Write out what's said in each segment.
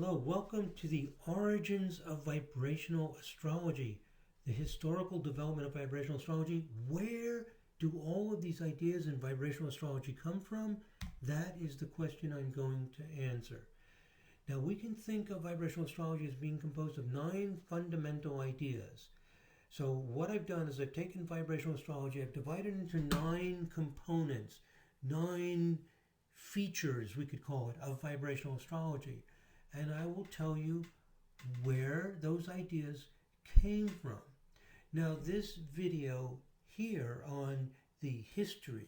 Hello, welcome to the origins of vibrational astrology, the historical development of vibrational astrology. Where do all of these ideas in vibrational astrology come from? That is the question I'm going to answer. Now, we can think of vibrational astrology as being composed of 9 fundamental ideas. So what I've done is I've taken vibrational astrology, I've divided it into 9 components, 9 features, we could call it, of vibrational astrology. And I will tell you where those ideas came from. Now, this video here on the history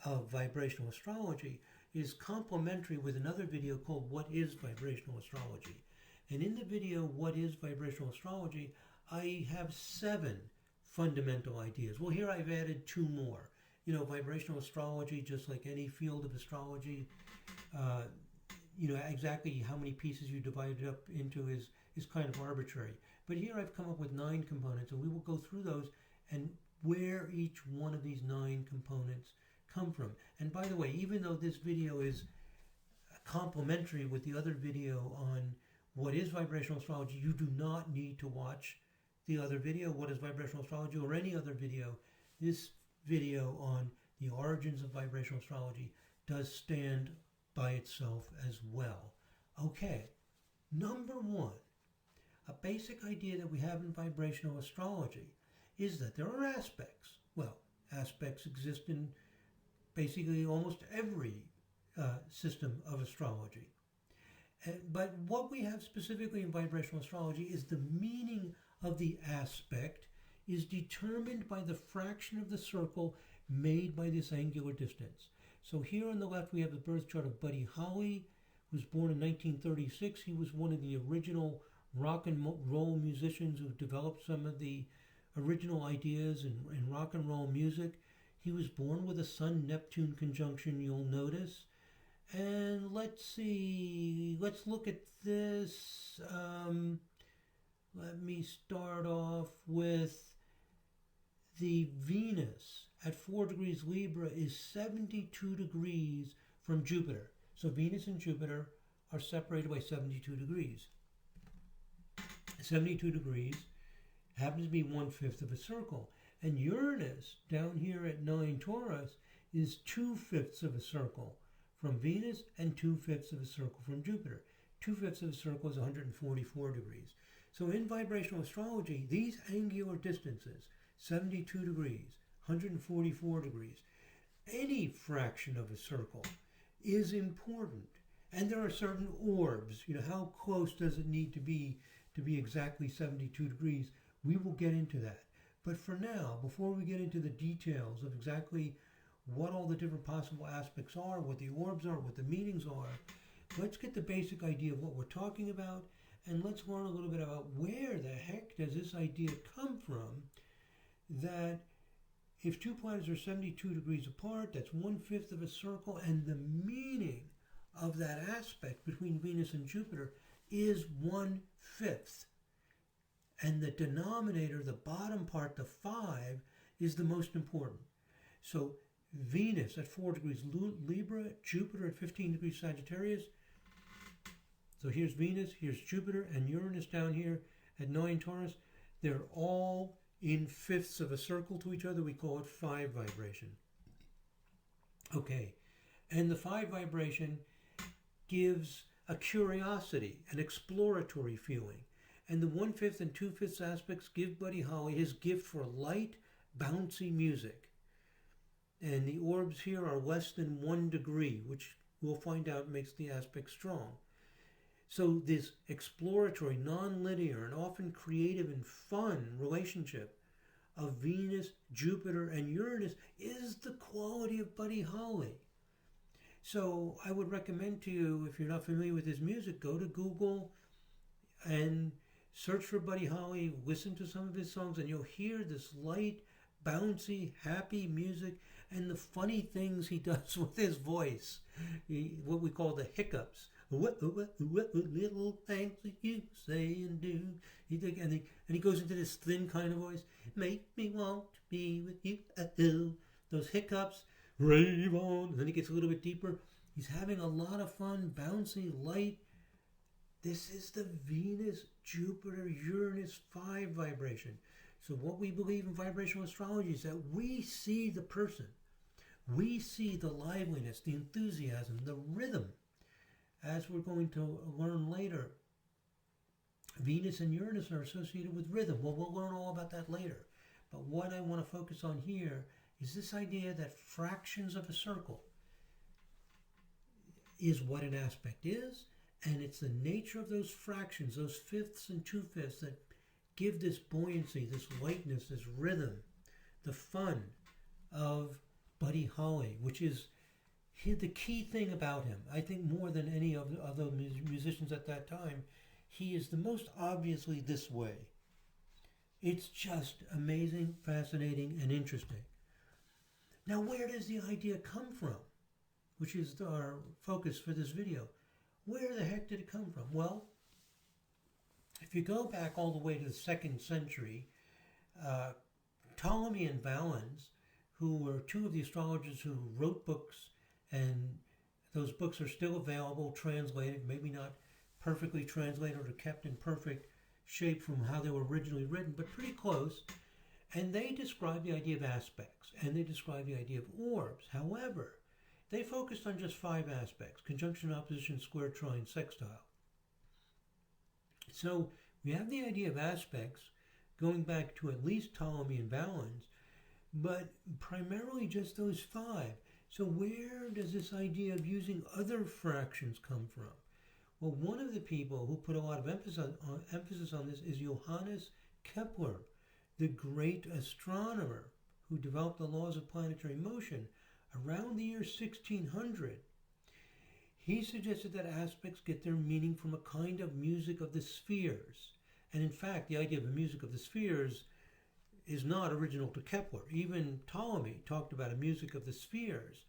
of vibrational astrology is complementary with another video called What is Vibrational Astrology? And in the video What is Vibrational Astrology, I have 7 fundamental ideas. Well, here I've added 2 more. Vibrational astrology, just like any field of astrology, exactly how many pieces you divide it up into is kind of arbitrary. But here I've come up with 9 components, and we will go through those and where each one of these 9 components come from. And by the way, even though this video is complementary with the other video on what is vibrational astrology, you do not need to watch the other video, what is vibrational astrology, or any other video. This video on the origins of vibrational astrology does stand by itself as well. Okay, number 1, a basic idea that we have in vibrational astrology is that there are aspects. Well, aspects exist in basically almost every system of astrology. But what we have specifically in vibrational astrology is the meaning of the aspect is determined by the fraction of the circle made by this angular distance. So here on the left we have the birth chart of Buddy Holly, who was born in 1936. He was one of the original rock and roll musicians who developed some of the original ideas in rock and roll music. He was born with a Sun-Neptune conjunction, you'll notice. And let's look at this. Let me start off with the Venus at 4 degrees Libra is 72 degrees from Jupiter. So Venus and Jupiter are separated by 72 degrees. 72 degrees happens to be 1/5 of a circle. And Uranus, down here at 9 Taurus, is 2/5 of a circle from Venus and 2/5 of a circle from Jupiter. 2/5 of a circle is 144 degrees. So in vibrational astrology, these angular distances, 72 degrees, 144 degrees, any fraction of a circle is important. And there are certain orbs. How close does it need to be exactly 72 degrees? We will get into that. But for now, before we get into the details of exactly what all the different possible aspects are, what the orbs are, what the meanings are, let's get the basic idea of what we're talking about, and let's learn a little bit about where the heck does this idea come from that if 2 planets are 72 degrees apart, that's 1/5 of a circle, and the meaning of that aspect between Venus and Jupiter is 1/5. And the denominator, the bottom part, the 5, is the most important. So Venus at 4 degrees Libra, Jupiter at 15 degrees Sagittarius. So here's Venus, here's Jupiter, and Uranus down here at 9 Taurus. They're all in 5ths of a circle to each other. We call it 5 vibration. Okay, and the 5 vibration gives a curiosity, an exploratory feeling. And the 1/5 and 2/5 aspects give Buddy Holly his gift for light, bouncy music. And the orbs here are less than 1 degree, which we'll find out makes the aspect strong. So this exploratory, non-linear, and often creative and fun relationship of Venus, Jupiter, and Uranus is the quality of Buddy Holly. So I would recommend to you, if you're not familiar with his music, go to Google and search for Buddy Holly, listen to some of his songs, and you'll hear this light, bouncy, happy music and the funny things he does with his voice. What we call the hiccups. What little things that you say and do. And he goes into this thin kind of voice. Make me want to be with you. Those hiccups. Rave on. And then he gets a little bit deeper. He's having a lot of fun, bouncy, light, This is the Venus, Jupiter, Uranus 5 vibration. So what we believe in vibrational astrology is that we see the person. We see the liveliness, the enthusiasm, the rhythm. As we're going to learn later, Venus and Uranus are associated with rhythm. Well, we'll learn all about that later. But what I want to focus on here is this idea that fractions of a circle is what an aspect is, and it's the nature of those fractions, those fifths and two-fifths, that give this buoyancy, this lightness, this rhythm, the fun of Buddy Holly, which is the key thing about him. I think more than any of the musicians at that time, he is the most obviously this way. It's just amazing, fascinating, and interesting. Now, where does the idea come from? Which is our focus for this video. Where the heck did it come from? Well, if you go back all the way to the 2nd century, Ptolemy and Valens, who were two of the astrologers who wrote books, and those books are still available, translated, maybe not perfectly translated or kept in perfect shape from how they were originally written, but pretty close. And they describe the idea of aspects, and they describe the idea of orbs. However, they focused on just 5 aspects: conjunction, opposition, square, trine, sextile. So we have the idea of aspects going back to at least Ptolemy and Valens, but primarily just those 5. So where does this idea of using other fractions come from? Well, one of the people who put a lot of emphasis on this is Johannes Kepler, the great astronomer who developed the laws of planetary motion around the year 1600. He suggested that aspects get their meaning from a kind of music of the spheres. And in fact, the idea of the music of the spheres is not original to Kepler. Even Ptolemy talked about a music of the spheres.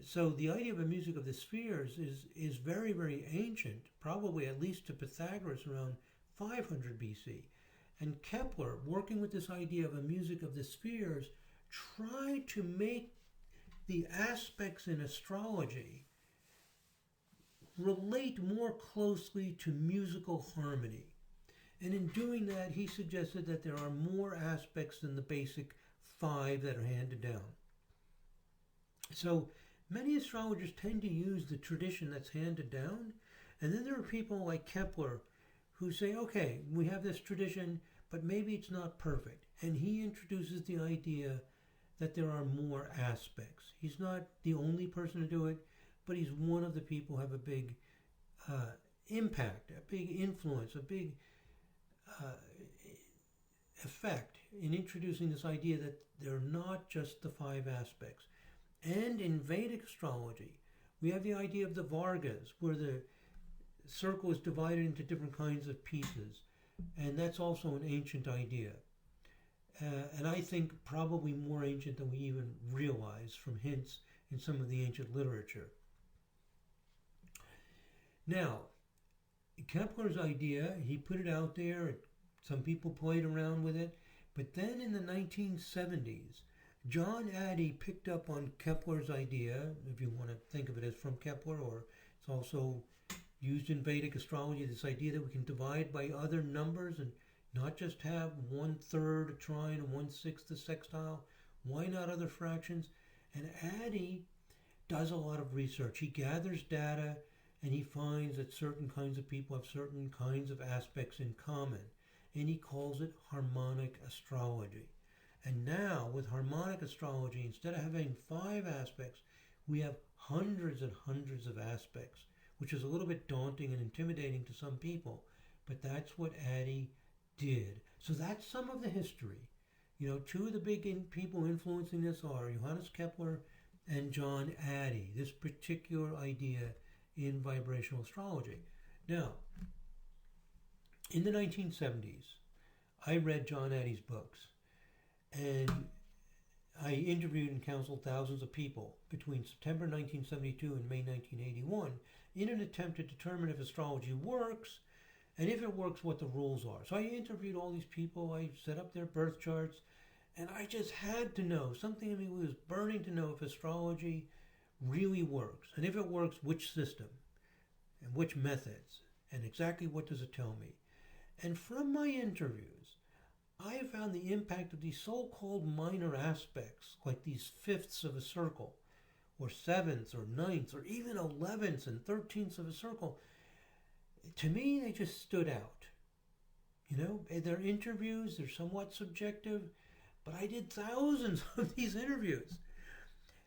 So the idea of a music of the spheres is very, very ancient, probably at least to Pythagoras around 500 BC. And Kepler, working with this idea of a music of the spheres, tried to make the aspects in astrology relate more closely to musical harmony. And in doing that, he suggested that there are more aspects than the basic 5 that are handed down. So many astrologers tend to use the tradition that's handed down, and then there are people like Kepler who say, okay, we have this tradition, but maybe it's not perfect. And he introduces the idea that there are more aspects. He's not the only person to do it, but he's one of the people who have a big impact, a big influence, a big effect in introducing this idea that they're not just the 5 aspects. And in Vedic astrology, we have the idea of the Vargas, where the circle is divided into different kinds of pieces. And that's also an ancient idea. And I think probably more ancient than we even realize from hints in some of the ancient literature. Now, Kepler's idea, he put it out there, some people played around with it, but then in the 1970s, John Addy picked up on Kepler's idea, if you want to think of it as from Kepler, or it's also used in Vedic astrology, this idea that we can divide by other numbers and not just have 1/3 a trine and 1/6 a sextile. Why not other fractions? And Addy does a lot of research. He gathers data and he finds that certain kinds of people have certain kinds of aspects in common. And he calls it harmonic astrology. And now, with harmonic astrology, instead of having 5 aspects, we have hundreds and hundreds of aspects, which is a little bit daunting and intimidating to some people. But that's what Addy did. So that's some of the history. You know, 2 of the big people influencing this are Johannes Kepler and John Addy, this particular idea in vibrational astrology. Now, in the 1970s, I read John Addy's books, and I interviewed and counseled thousands of people between September 1972 and May 1981 in an attempt to determine if astrology works, and if it works, what the rules are. So I interviewed all these people, I set up their birth charts, and I just had to know, something in me was burning to know if astrology really works. And if it works, which system and which methods. And exactly what does it tell me? And from my interviews, I have found the impact of these so-called minor aspects, like these fifths of a circle, or sevenths, or ninths, or even 11ths and 13ths of a circle. To me, they just stood out. You know, their interviews, they're somewhat subjective, but I did thousands of these interviews.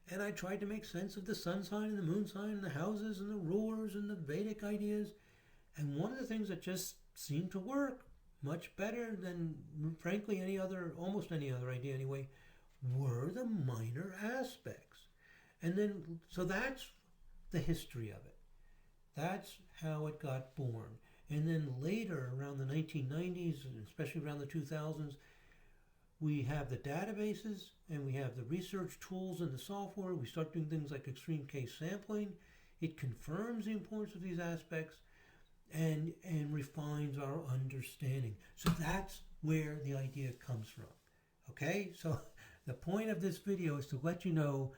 And I tried to make sense of the sun sign and the moon sign and the houses and the rulers and the Vedic ideas. And one of the things that just seemed to work much better than, frankly, almost any other idea anyway, were the minor aspects. And then, so that's the history of it. That's how it got born. And then later, around the 1990s, and especially around the 2000s, we have the databases and we have the research tools and the software. We start doing things like extreme case sampling. It confirms the importance of these aspects and refines our understanding. So that's where the idea comes from. Okay, so the point of this video is to let you know,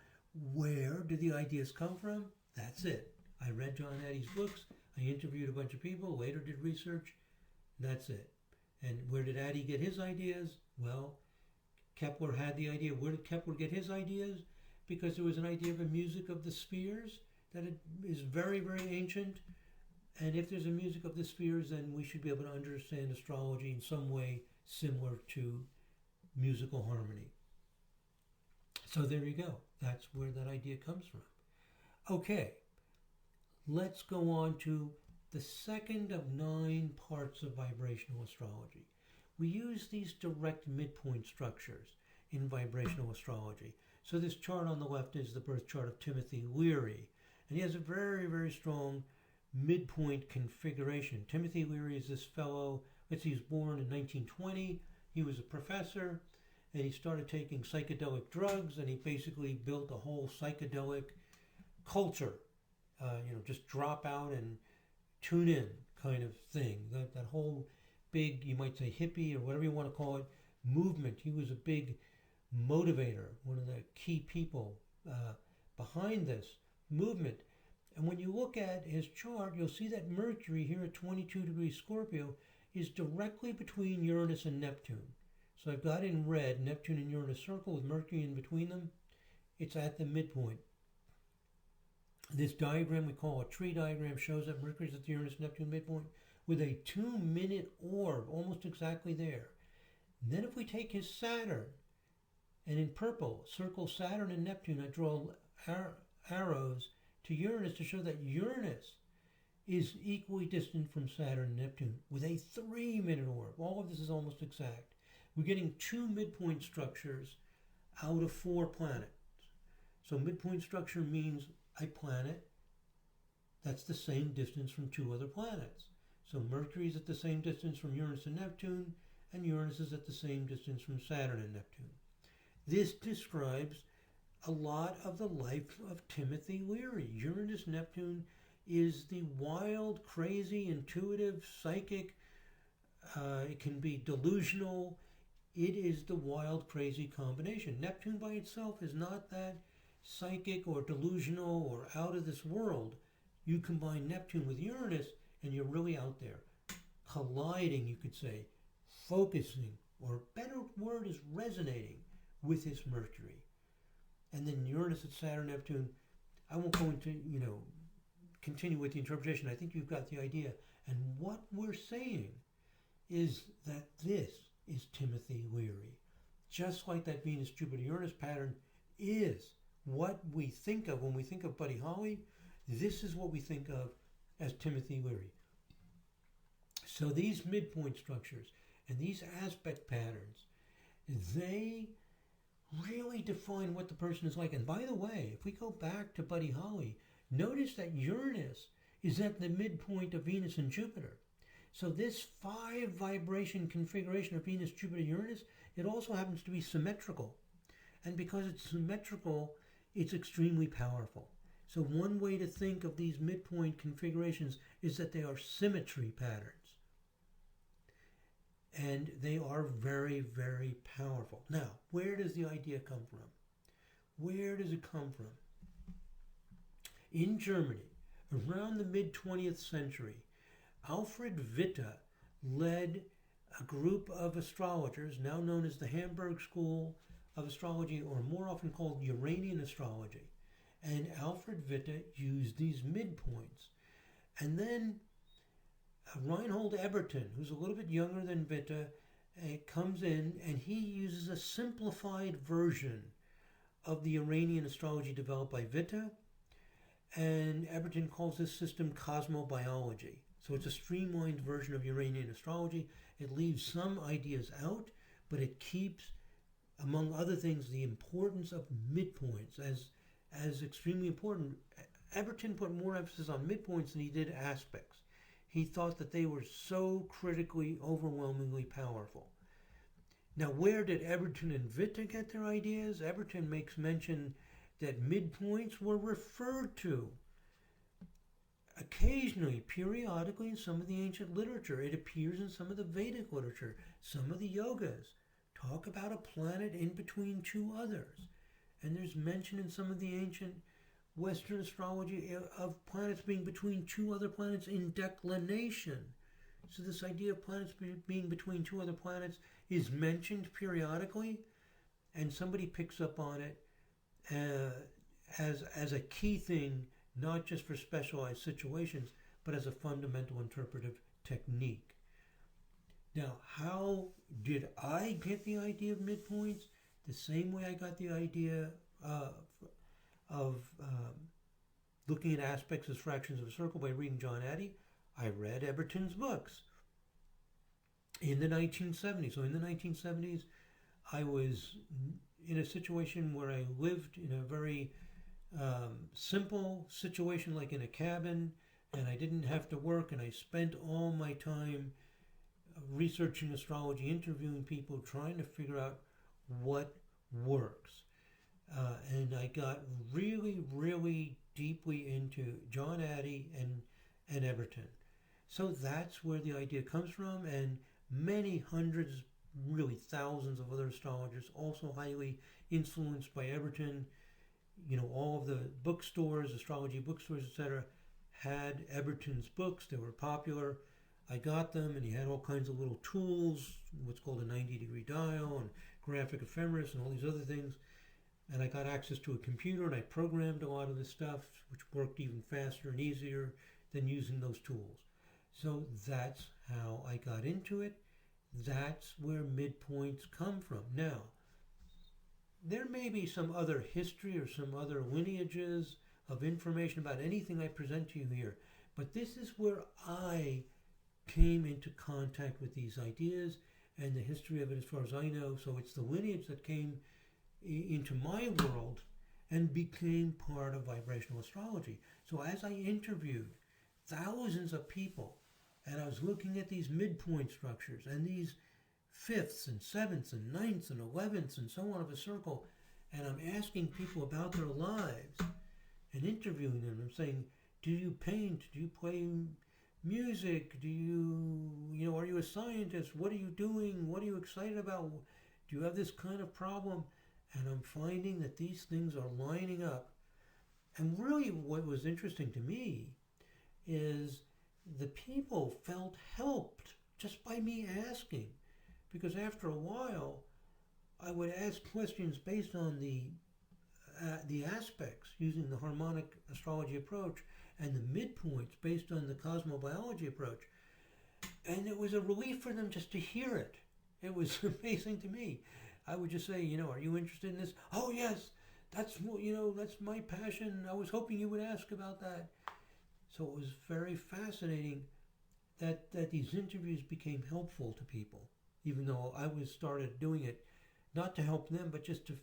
where do the ideas come from? That's it. I read John Hattie's books. I interviewed a bunch of people, later did research. That's it. And where did Hattie get his ideas? Well, Kepler had the idea. Where did Kepler get his ideas? Because there was an idea of a music of the spheres that is very, very ancient. And if there's a music of the spheres, then we should be able to understand astrology in some way similar to musical harmony. So there you go. That's where that idea comes from. Okay, let's go on to the second of 9 parts of vibrational astrology. We use these direct midpoint structures in vibrational astrology. So this chart on the left is the birth chart of TimothyLeary, and he has a very, very strong midpoint configuration. TimothyLeary is this fellow, he was born in 1920. He was a professor, and he started taking psychedelic drugs, and he basically built a whole psychedelic culture. Just drop out and tune in kind of thing. That whole big, you might say hippie or whatever you want to call it, movement. He was a big motivator, one of the key people behind this movement. And when you look at his chart, you'll see that Mercury here at 22 degrees Scorpio is directly between Uranus and Neptune. So I've got in red Neptune and Uranus circle with Mercury in between them. It's at the midpoint. This diagram we call a tree diagram shows that Mercury's at the Uranus-Neptune midpoint with a 2-minute orb, almost exactly there. And then if we take his Saturn, and in purple, circle Saturn and Neptune, I draw arrows to Uranus to show that Uranus is equally distant from Saturn and Neptune with a 3-minute orb. All of this is almost exact. We're getting 2 midpoint structures out of 4 planets. So midpoint structure means a planet that's the same distance from 2 other planets. So Mercury is at the same distance from Uranus and Neptune, and Uranus is at the same distance from Saturn and Neptune. This describes a lot of the life of TimothyLeary. Uranus-Neptune is the wild, crazy, intuitive, psychic. It can be delusional. It is the wild, crazy combination. Neptune by itself is not that psychic or delusional or out of this world. You combine Neptune with Uranus and you're really out there. Colliding, you could say, focusing, or a better word is resonating with this Mercury. And then Uranus at Saturn, Neptune, I won't go into, continue with the interpretation. I think you've got the idea. And what we're saying is that this is TimothyLeary. Just like that Venus-Jupiter-Uranus pattern is what we think of when we think of Buddy Holly. This is what we think of as TimothyLeary. So these midpoint structures and these aspect patterns, they really define what the person is like. And by the way, if we go back to Buddy Holly, notice that Uranus is at the midpoint of Venus and Jupiter. So this 5 vibration configuration of Venus, Jupiter, Uranus, it also happens to be symmetrical. And because it's symmetrical, it's extremely powerful. So one way to think of these midpoint configurations is that they are symmetry patterns. And they are very, very powerful. Now, where does the idea come from? Where does it come from? In Germany, around the mid-20th century, Alfred Witte led a group of astrologers, now known as the Hamburg School of Astrology, or more often called Uranian astrology. And Alfred Witte used these midpoints. And then Reinhold Eberton, who's a little bit younger than Witte, comes in and he uses a simplified version of the Uranian astrology developed by Witte. And Eberton calls this system cosmobiology. So it's a streamlined version of Uranian astrology. It leaves some ideas out, but it keeps, among other things, the importance of midpoints as extremely important. Eberton put more emphasis on midpoints than he did aspects. He thought that they were so critically, overwhelmingly powerful. Now, where did Eberton and Witte get their ideas? Eberton makes mention that midpoints were referred to occasionally, periodically, in some of the ancient literature. It appears in some of the Vedic literature. Some of the yogas talk about a planet in between two others. And there's mention in some of the ancient Western astrology of planets being between two other planets in declination. So this idea of planets being between two other planets is mentioned periodically, and somebody picks up on it as a key thing, not just for specialized situations, but as a fundamental interpretive technique. Now, how did I get the idea of midpoints? The same way I got the idea of looking at aspects as fractions of a circle by reading John Addy. I read Eberton's books in the 1970s. So in the 1970s, I was in a situation where I lived in a very simple situation, like in a cabin, and I didn't have to work, and I spent all my time researching astrology, interviewing people, trying to figure out what works. And I got really, really deeply into John Addy and Eberton. So that's where the idea comes from, and many hundreds, really thousands of other astrologers, also highly influenced by Eberton. You know, all of the bookstores, astrology bookstores, etc., had Eberton's books. They were popular. I got them, and he had all kinds of little tools, what's called a 90-degree dial, and graphic ephemeris, and all these other things. And I got access to a computer, and I programmed a lot of this stuff, which worked even faster and easier than using those tools. So that's how I got into it. That's where midpoints come from. Now, there may be some other history or some other lineages of information about anything I present to you here, but this is where I came into contact with these ideas and the history of it as far as I know. So it's the lineage that came into my world and became part of vibrational astrology. So as I interviewed thousands of people, and I was looking at these midpoint structures and these fifths and sevenths and ninths and 11ths and so on of a circle, and I'm asking people about their lives and interviewing them. I'm saying, do you paint? Do you play music? Are you a scientist? What are you doing? What are you excited about? Do you have this kind of problem? And I'm finding that these things are lining up. And really what was interesting to me is the people felt helped just by me asking. Because after a while, I would ask questions based on the aspects using the harmonic astrology approach and the midpoints based on the cosmobiology approach. And it was a relief for them just to hear it. It was amazing to me. I would just say, are you interested in this? Oh, yes, that's my passion. I was hoping you would ask about that. So it was very fascinating that these interviews became helpful to people, even though I started doing it not to help them, but just to,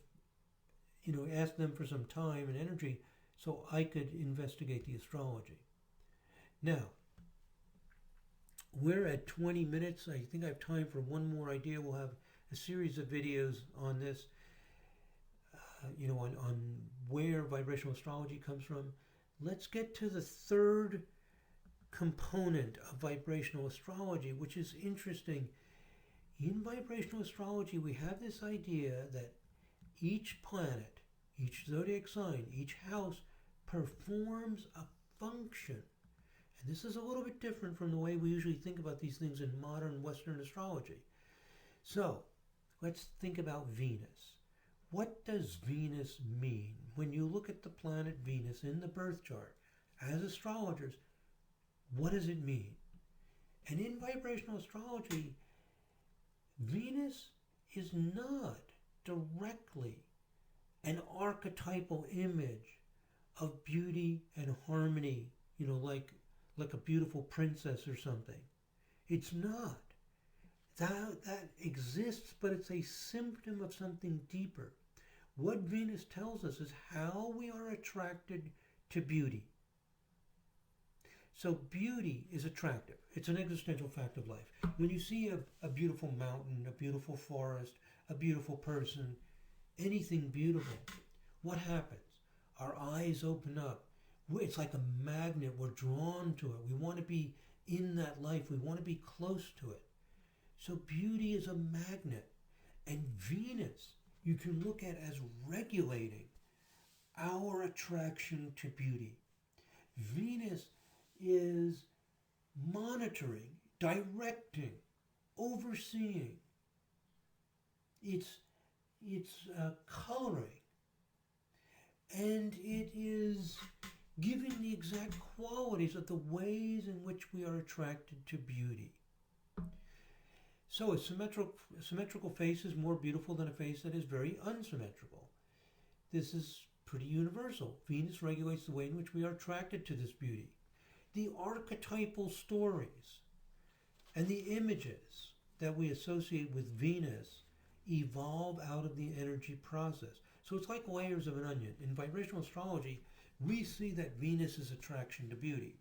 ask them for some time and energy so I could investigate the astrology. Now, we're at 20 minutes. I think I have time for one more idea. We'll have a series of videos on this, on where vibrational astrology comes from. Let's get to the third component of vibrational astrology, which is interesting. In vibrational astrology, we have this idea that each planet, each zodiac sign, each house performs a function. And this is a little bit different from the way we usually think about these things in modern Western astrology. So, let's think about Venus. What does Venus mean? When you look at the planet Venus in the birth chart, as astrologers, what does it mean? And in vibrational astrology, Venus is not directly an archetypal image of beauty and harmony, like a beautiful princess or something. It's not. That exists, but it's a symptom of something deeper. What Venus tells us is how we are attracted to beauty. So beauty is attractive. It's an existential fact of life. When you see a beautiful mountain, a beautiful forest, a beautiful person, anything beautiful, what happens? Our eyes open up. It's like a magnet. We're drawn to it. We want to be in that life. We want to be close to it. So beauty is a magnet. And Venus, you can look at as regulating our attraction to beauty. Venus is monitoring, directing, overseeing. It's coloring. And it is giving the exact qualities of the ways in which we are attracted to beauty. So a symmetrical face is more beautiful than a face that is very unsymmetrical. This is pretty universal. Venus regulates the way in which we are attracted to this beauty. The archetypal stories and the images that we associate with Venus evolve out of the energy process. So it's like layers of an onion. In vibrational astrology, we see that Venus is attraction to beauty.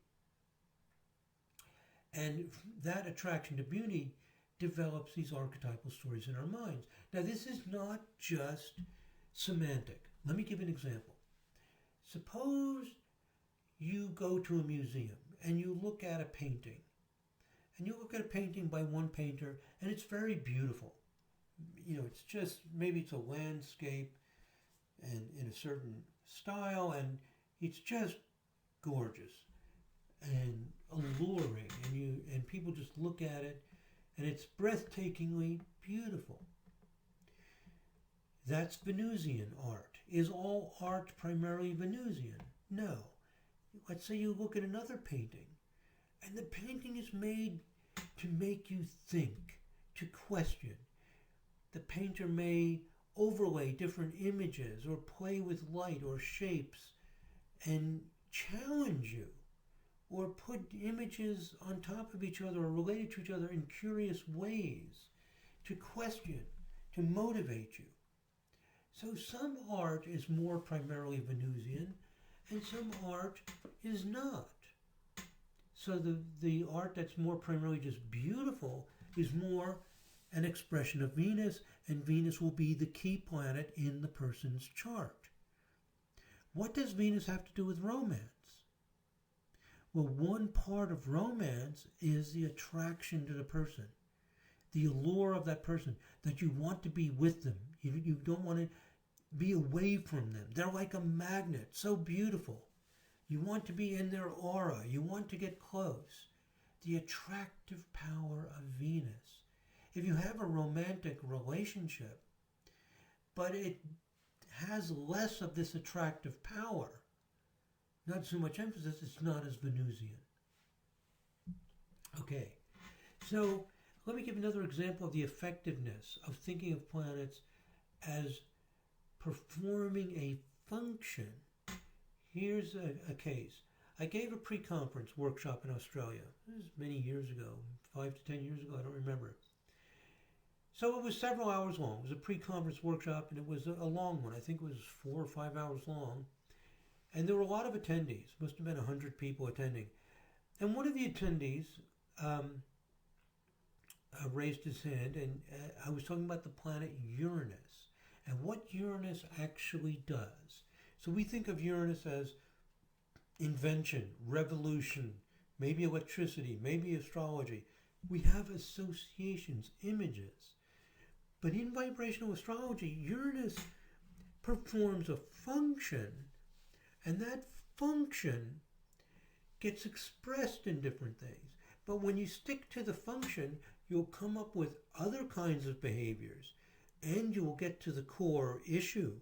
And that attraction to beauty develops these archetypal stories in our minds. Now, this is not just semantic. Let me give an example. Suppose you go to a museum and you look at a painting. And you look at a painting by one painter and it's very beautiful. It's just, maybe it's a landscape and in a certain style, and it's just gorgeous and alluring, and people just look at it and it's breathtakingly beautiful. That's Venusian art. Is all art primarily Venusian? No. Let's say you look at another painting and the painting is made to make you think, to question. The painter may overlay different images or play with light or shapes and challenge you, or put images on top of each other or related to each other in curious ways to question, to motivate you. So some art is more primarily Venusian and some art is not. So the art that's more primarily just beautiful is more an expression of Venus, and Venus will be the key planet in the person's chart. What does Venus have to do with romance? Well, one part of romance is the attraction to the person, the allure of that person, that you want to be with them. You don't want to be away from them. They're like a magnet, so beautiful. You want to be in their aura. You want to get close. The attractive power of Venus. If you have a romantic relationship, but it has less of this attractive power, not so much emphasis, it's not as Venusian. Okay, so let me give another example of the effectiveness of thinking of planets as performing a function. Here's a case. I gave a pre-conference workshop in Australia. This was many years ago, 5 to 10 years ago, I don't remember. So it was several hours long. It was a pre-conference workshop, and it was a long one. I think it was 4 or 5 hours long. And there were a lot of attendees. Must have been 100 people attending. And one of the attendees raised his hand, and I was talking about the planet Uranus and what Uranus actually does. So we think of Uranus as invention, revolution, maybe electricity, maybe astrology. We have associations, images. But in vibrational astrology, Uranus performs a function, and that function gets expressed in different things. But when you stick to the function, you'll come up with other kinds of behaviors and you will get to the core issue.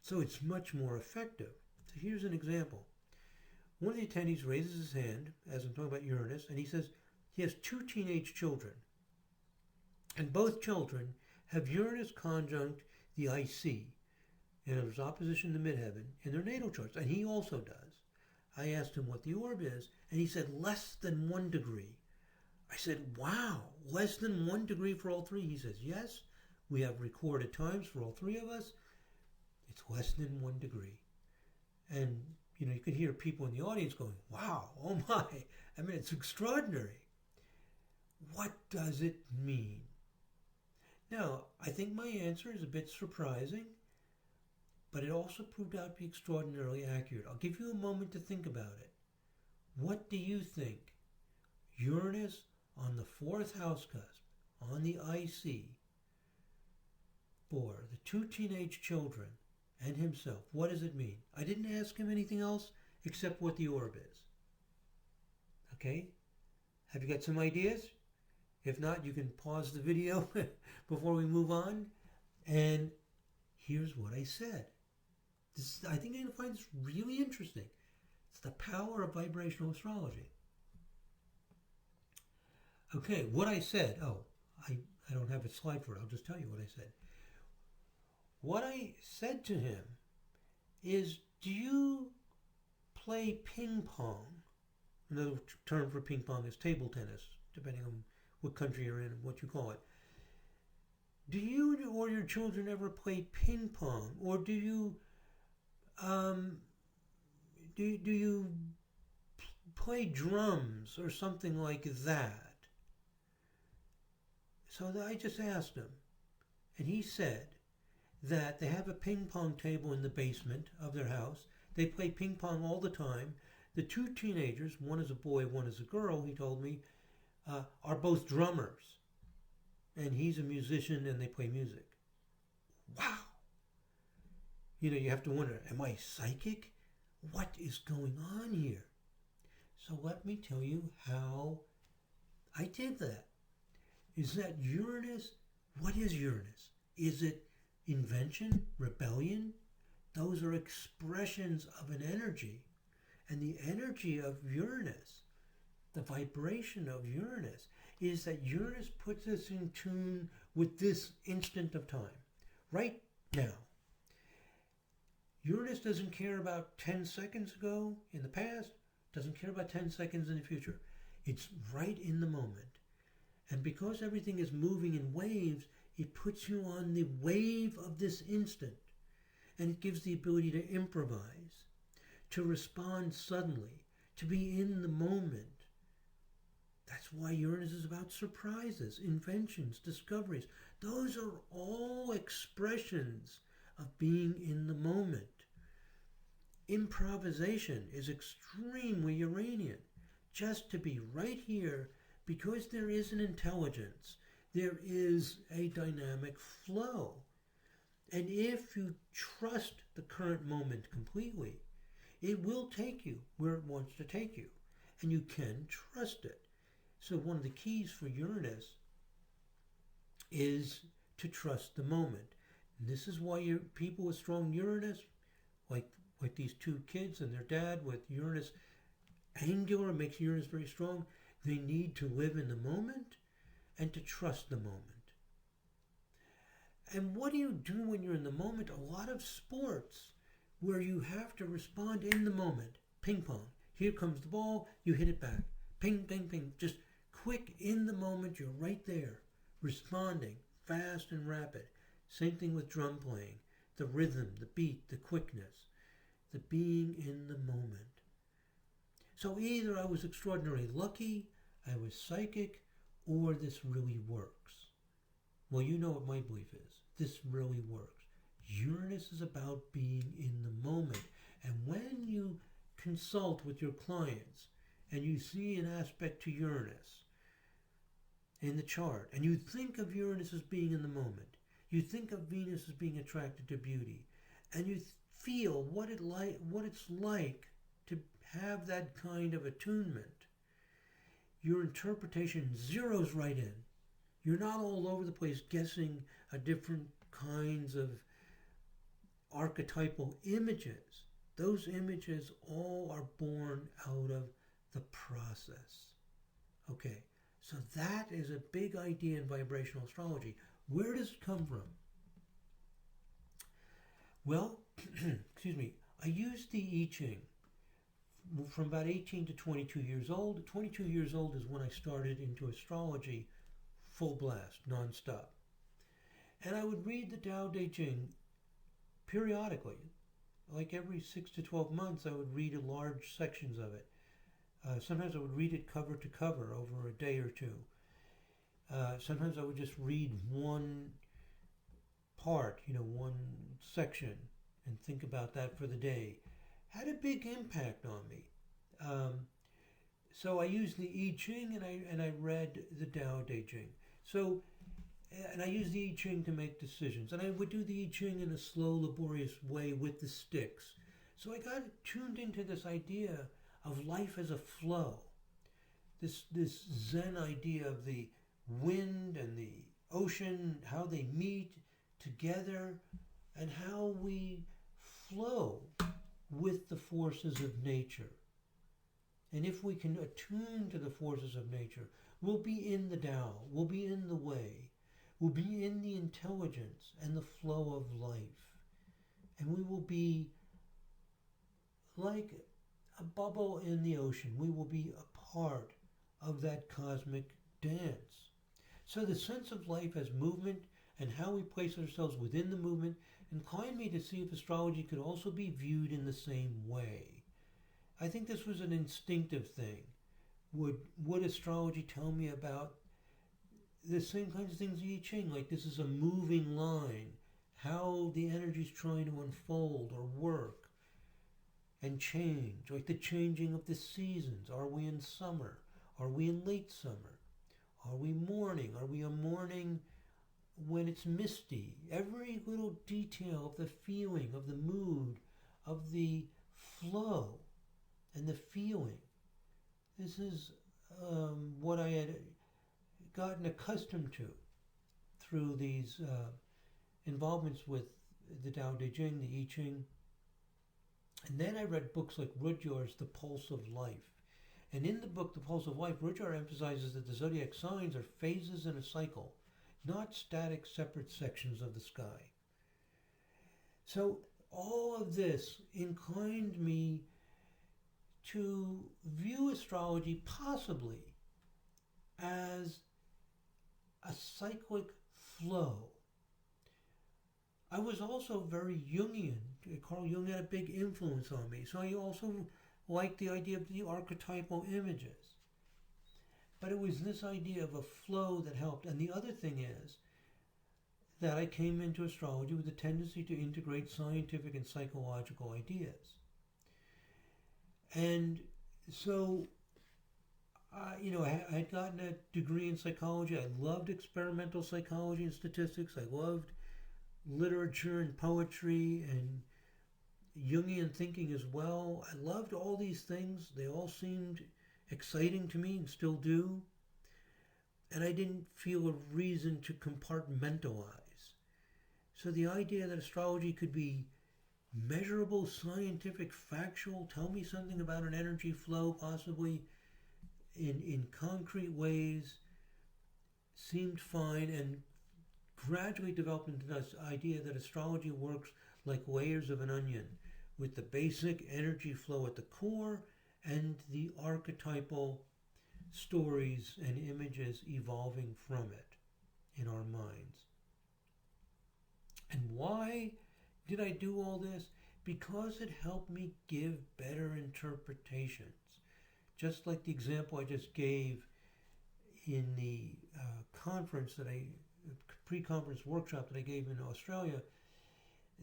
So it's much more effective. So here's an example. One of the attendees raises his hand, as I'm talking about Uranus, and he says he has 2 teenage children. And both children have Uranus conjunct the IC, and there's opposition to midheaven in their natal charts, and he also does. I asked him what the orb is, and he said less than 1 degree. I said, wow, less than 1 degree for all 3? He says, yes, we have recorded times for all 3 of us. It's less than 1 degree. And, you could hear people in the audience going, wow, oh my, I mean, it's extraordinary. What does it mean? Now, I think my answer is a bit surprising, but it also proved out to be extraordinarily accurate. I'll give you a moment to think about it. What do you think? Uranus on the 4th house cusp, on the IC, for the 2 teenage children and himself. What does it mean? I didn't ask him anything else except what the orb is. Okay? Have you got some ideas? If not, you can pause the video before we move on. And here's what I said. I think you're going to find this really interesting. It's the power of vibrational astrology. Okay, what I said. I don't have a slide for it. I'll just tell you what I said. What I said to him is, do you play ping pong? Another term for ping pong is table tennis, depending on what country you're in and what you call it. Do you or your children ever play ping pong? Or do you play drums or something like that? So I just asked him, and he said that they have a ping pong table in the basement of their house. They play ping pong all the time. The 2 teenagers, one is a boy, one is a girl, he told me, are both drummers. And he's a musician and they play music. Wow! You have to wonder, am I psychic? What is going on here? So let me tell you how I did that. Is that Uranus? What is Uranus? Is it invention? Rebellion? Those are expressions of an energy. And the energy of Uranus, the vibration of Uranus, is that Uranus puts us in tune with this instant of time, right now. Uranus doesn't care about 10 seconds ago in the past, doesn't care about 10 seconds in the future. It's right in the moment. And because everything is moving in waves, it puts you on the wave of this instant. And it gives the ability to improvise, to respond suddenly, to be in the moment. That's why Uranus is about surprises, inventions, discoveries. Those are all expressions of being in the moment. Improvisation is extremely Uranian. Just to be right here, because there is an intelligence, there is a dynamic flow. And if you trust the current moment completely, it will take you where it wants to take you. And you can trust it. So one of the keys for Uranus is to trust the moment. And this is why people with strong Uranus, like these 2 kids and their dad with Uranus angular, makes Uranus very strong, they need to live in the moment and to trust the moment. And what do you do when you're in the moment? A lot of sports where you have to respond in the moment. Ping pong. Here comes the ball, you hit it back. Ping, ping, ping. Just quick in the moment, you're right there. Responding, fast and rapid. Same thing with drum playing. The rhythm, the beat, the quickness. The being in the moment. So either I was extraordinarily lucky, I was psychic, or this really works. Well, you know what my belief is. This really works. Uranus is about being in the moment. And when you consult with your clients and you see an aspect to Uranus in the chart, and you think of Uranus as being in the moment, you think of Venus as being attracted to beauty, and you feel what it's like to have that kind of attunement, your interpretation zeroes right in. You're not all over the place guessing at different kinds of archetypal images. Those images all are born out of the process. Okay, so that is a big idea in vibrational astrology. Where does it come from? Well, excuse me, I used the I Ching from about 18 to 22 years old. 22 years old is when I started into astrology full blast, nonstop. And I would read the Tao Te Ching periodically. Like every 6 to 12 months, I would read large sections of it. Sometimes I would read it cover to cover over a day or two. Sometimes I would just read one part, one section, and think about that for the day. Had a big impact on me. So I used the I Ching and I read the Tao Te Ching. So, and I used the I Ching to make decisions. And I would do the I Ching in a slow, laborious way with the sticks. So I got tuned into this idea of life as a flow. This Zen idea of the wind and the ocean, how they meet together, and how we flow with the forces of nature. And if we can attune to the forces of nature, we'll be in the Tao, we'll be in the way, we'll be in the intelligence and the flow of life. And we will be like a bubble in the ocean. We will be a part of that cosmic dance. So the sense of life as movement and how we place ourselves within the movement inclined me to see if astrology could also be viewed in the same way. I think this was an instinctive thing. Would astrology tell me about the same kinds of things the I Ching, like this is a moving line, how the energy's trying to unfold or work and change, like the changing of the seasons. Are we in summer? Are we in late summer? Are we morning? Are we a morning when it's misty? Every little detail of the feeling, of the mood, of the flow and the feeling. This is what I had gotten accustomed to through these involvements with the Tao Te Ching, the I Ching. And then I read books like Rudyard's The Pulse of Life. And in the book, The Pulse of Life, Rudyard emphasizes that the zodiac signs are phases in a cycle, not static separate sections of the sky. So all of this inclined me to view astrology possibly as a cyclic flow. I was also very Jungian. Carl Jung had a big influence on me. So I also liked the idea of the archetypal images. But it was this idea of a flow that helped. And the other thing is that I came into astrology with a tendency to integrate scientific and psychological ideas. And so, I had gotten a degree in psychology. I loved experimental psychology and statistics. I loved literature and poetry and Jungian thinking as well. I loved all these things. They all seemed exciting to me and still do. And I didn't feel a reason to compartmentalize. So the idea that astrology could be measurable, scientific, factual, tell me something about an energy flow, possibly in concrete ways, seemed fine, and gradually developed into this idea that astrology works like layers of an onion, with the basic energy flow at the core and the archetypal stories and images evolving from it in our minds. And why did I do all this? Because it helped me give better interpretations. Just like the example I just gave in the pre-conference workshop that I gave in Australia,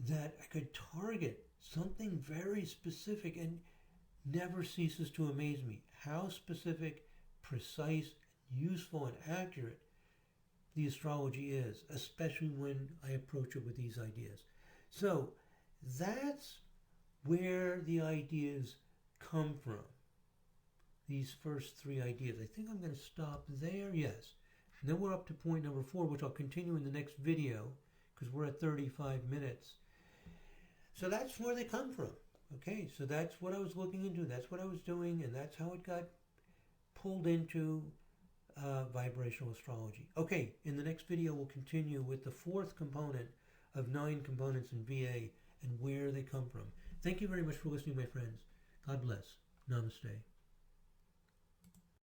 that I could target something very specific and never ceases to amaze me. How specific, precise, useful, and accurate the astrology is, especially when I approach it with these ideas. So that's where the ideas come from? These first three ideas. I think I'm going to stop there. Yes. And then we're up to point number 4, which I'll continue in the next video because we're at 35 minutes. So that's where they come from. Okay, so that's what I was looking into. That's what I was doing, and that's how it got pulled into vibrational astrology. Okay, in the next video, we'll continue with the 4th component of 9 components in VA and where they come from. Thank you very much for listening, my friends. God bless. Namaste.